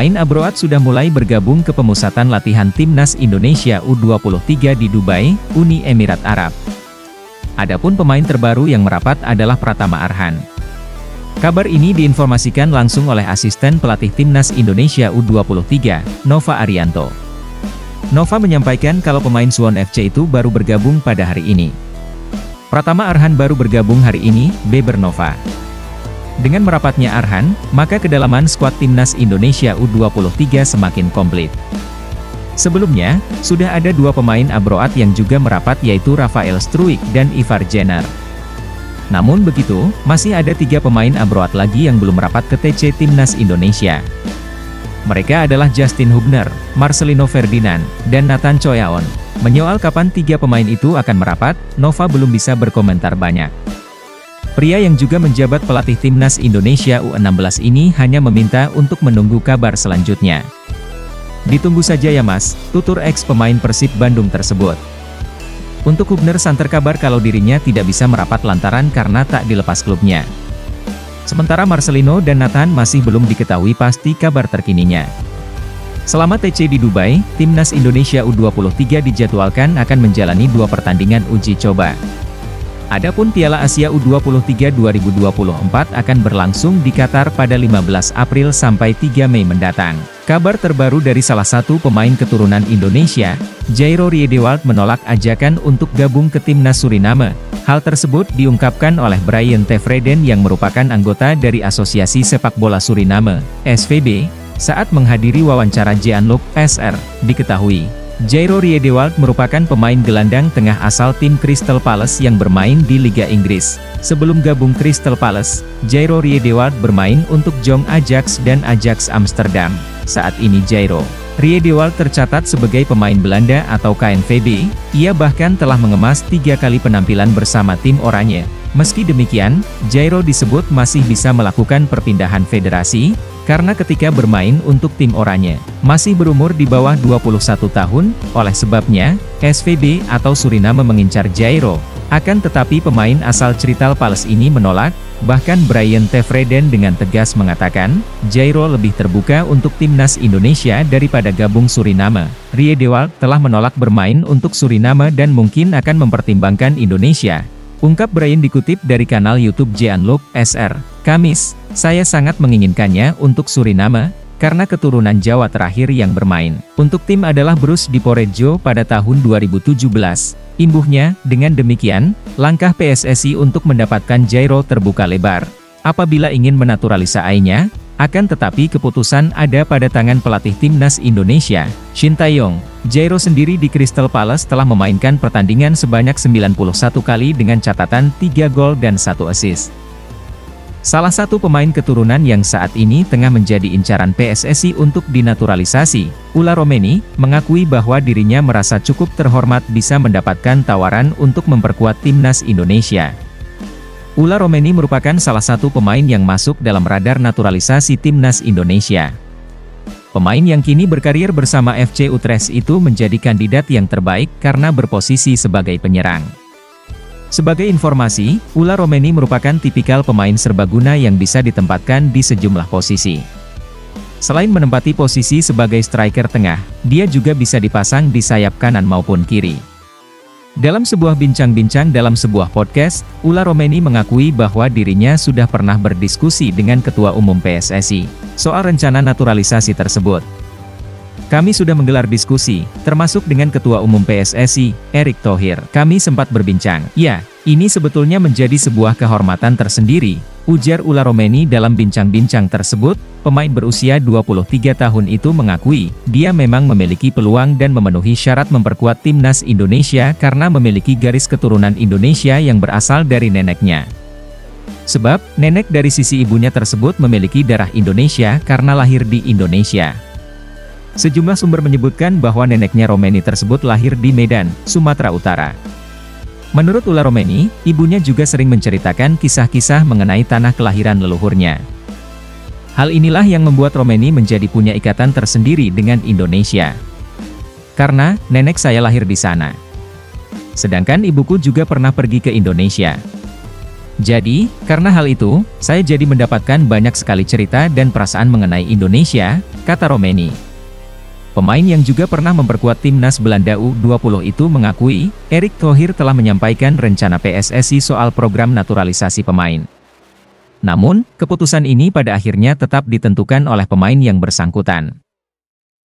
Pemain Abroad sudah mulai bergabung ke pemusatan latihan Timnas Indonesia U23 di Dubai, Uni Emirat Arab. Adapun pemain terbaru yang merapat adalah Pratama Arhan. Kabar ini diinformasikan langsung oleh asisten pelatih Timnas Indonesia U23, Nova Arianto. Nova menyampaikan kalau pemain Suwon FC itu baru bergabung pada hari ini. Pratama Arhan baru bergabung hari ini, beber Nova. Dengan merapatnya Arhan, maka kedalaman skuad Timnas Indonesia U23 semakin komplit. Sebelumnya, sudah ada dua pemain abroad yang juga merapat yaitu Rafael Struijk dan Ivar Jenner. Namun begitu, masih ada 3 pemain abroad lagi yang belum merapat ke TC Timnas Indonesia. Mereka adalah Justin Hubner, Marcelino Ferdinand, dan Nathan Choyaon. Menyoal kapan 3 pemain itu akan merapat, Nova belum bisa berkomentar banyak. Pria yang juga menjabat pelatih Timnas Indonesia U16 ini hanya meminta untuk menunggu kabar selanjutnya. Ditunggu saja ya mas, tutur ex pemain Persib Bandung tersebut. Untuk Hubner santer kabar kalau dirinya tidak bisa merapat lantaran karena tak dilepas klubnya. Sementara Marcelino dan Nathan masih belum diketahui pasti kabar terkininya. Selama TC di Dubai, Timnas Indonesia U23 dijadwalkan akan menjalani 2 pertandingan uji coba. Adapun Piala Asia U23 2024 akan berlangsung di Qatar pada 15 April sampai 3 Mei mendatang. Kabar terbaru dari salah satu pemain keturunan Indonesia, Jairo Riedewald menolak ajakan untuk gabung ke Timnas Suriname. Hal tersebut diungkapkan oleh Brian Tevreden yang merupakan anggota dari Asosiasi Sepak Bola Suriname, SVB, saat menghadiri wawancara Jeanluc SR. Diketahui, Jairo Riedewald merupakan pemain gelandang tengah asal tim Crystal Palace yang bermain di Liga Inggris. Sebelum gabung Crystal Palace, Jairo Riedewald bermain untuk Jong Ajax dan Ajax Amsterdam. Saat ini Jairo Riedewald tercatat sebagai pemain Belanda atau KNVB, ia bahkan telah mengemas 3 kali penampilan bersama tim Oranje. Meski demikian, Jairo disebut masih bisa melakukan perpindahan federasi, karena ketika bermain untuk tim Oranje, masih berumur di bawah 21 tahun, oleh sebabnya, SVB atau Suriname mengincar Jairo. Akan tetapi pemain asal Crystal Palace ini menolak, bahkan Brian Tevreden dengan tegas mengatakan, Jairo lebih terbuka untuk Timnas Indonesia daripada gabung Suriname. Riedewald telah menolak bermain untuk Suriname dan mungkin akan mempertimbangkan Indonesia. Ungkap Brian dikutip dari kanal YouTube Jeanluc SR, Kamis, saya sangat menginginkannya untuk Suriname, karena keturunan Jawa terakhir yang bermain untuk tim adalah Bruce Diporejo pada tahun 2017. Imbuhnya, dengan demikian, langkah PSSI untuk mendapatkan Jairo terbuka lebar. Apabila ingin menaturalisasinya, akan tetapi keputusan ada pada tangan pelatih Timnas Indonesia, Shin Tae-yong. Jairo sendiri di Crystal Palace telah memainkan pertandingan sebanyak 91 kali dengan catatan 3 gol dan 1 assist. Salah satu pemain keturunan yang saat ini tengah menjadi incaran PSSI untuk dinaturalisasi, Ula Romeni, mengakui bahwa dirinya merasa cukup terhormat bisa mendapatkan tawaran untuk memperkuat Timnas Indonesia. Ula Romeni merupakan salah satu pemain yang masuk dalam radar naturalisasi Timnas Indonesia. Pemain yang kini berkarir bersama FC Utrecht itu menjadi kandidat yang terbaik karena berposisi sebagai penyerang. Sebagai informasi, Ula Romeni merupakan tipikal pemain serbaguna yang bisa ditempatkan di sejumlah posisi. Selain menempati posisi sebagai striker tengah, dia juga bisa dipasang di sayap kanan maupun kiri. Dalam sebuah bincang-bincang dalam sebuah podcast, Ula Romeni mengakui bahwa dirinya sudah pernah berdiskusi dengan Ketua Umum PSSI soal rencana naturalisasi tersebut. Kami sudah menggelar diskusi, termasuk dengan Ketua Umum PSSI, Erick Thohir. Kami sempat berbincang. Ya, ini sebetulnya menjadi sebuah kehormatan tersendiri, ujar Ula Romeni dalam bincang-bincang tersebut. Pemain berusia 23 tahun itu mengakui, dia memang memiliki peluang dan memenuhi syarat memperkuat Timnas Indonesia karena memiliki garis keturunan Indonesia yang berasal dari neneknya. Sebab, nenek dari sisi ibunya tersebut memiliki darah Indonesia karena lahir di Indonesia. Sejumlah sumber menyebutkan bahwa neneknya Romeni tersebut lahir di Medan, Sumatera Utara. Menurut Ula Romeni, ibunya juga sering menceritakan kisah-kisah mengenai tanah kelahiran leluhurnya. Hal inilah yang membuat Romeni menjadi punya ikatan tersendiri dengan Indonesia. Karena, nenek saya lahir di sana. Sedangkan ibuku juga pernah pergi ke Indonesia. Jadi, karena hal itu, saya jadi mendapatkan banyak sekali cerita dan perasaan mengenai Indonesia, kata Romeni. Pemain yang juga pernah memperkuat timnas Belanda U20 itu mengakui, Erick Thohir telah menyampaikan rencana PSSI soal program naturalisasi pemain. Namun, keputusan ini pada akhirnya tetap ditentukan oleh pemain yang bersangkutan.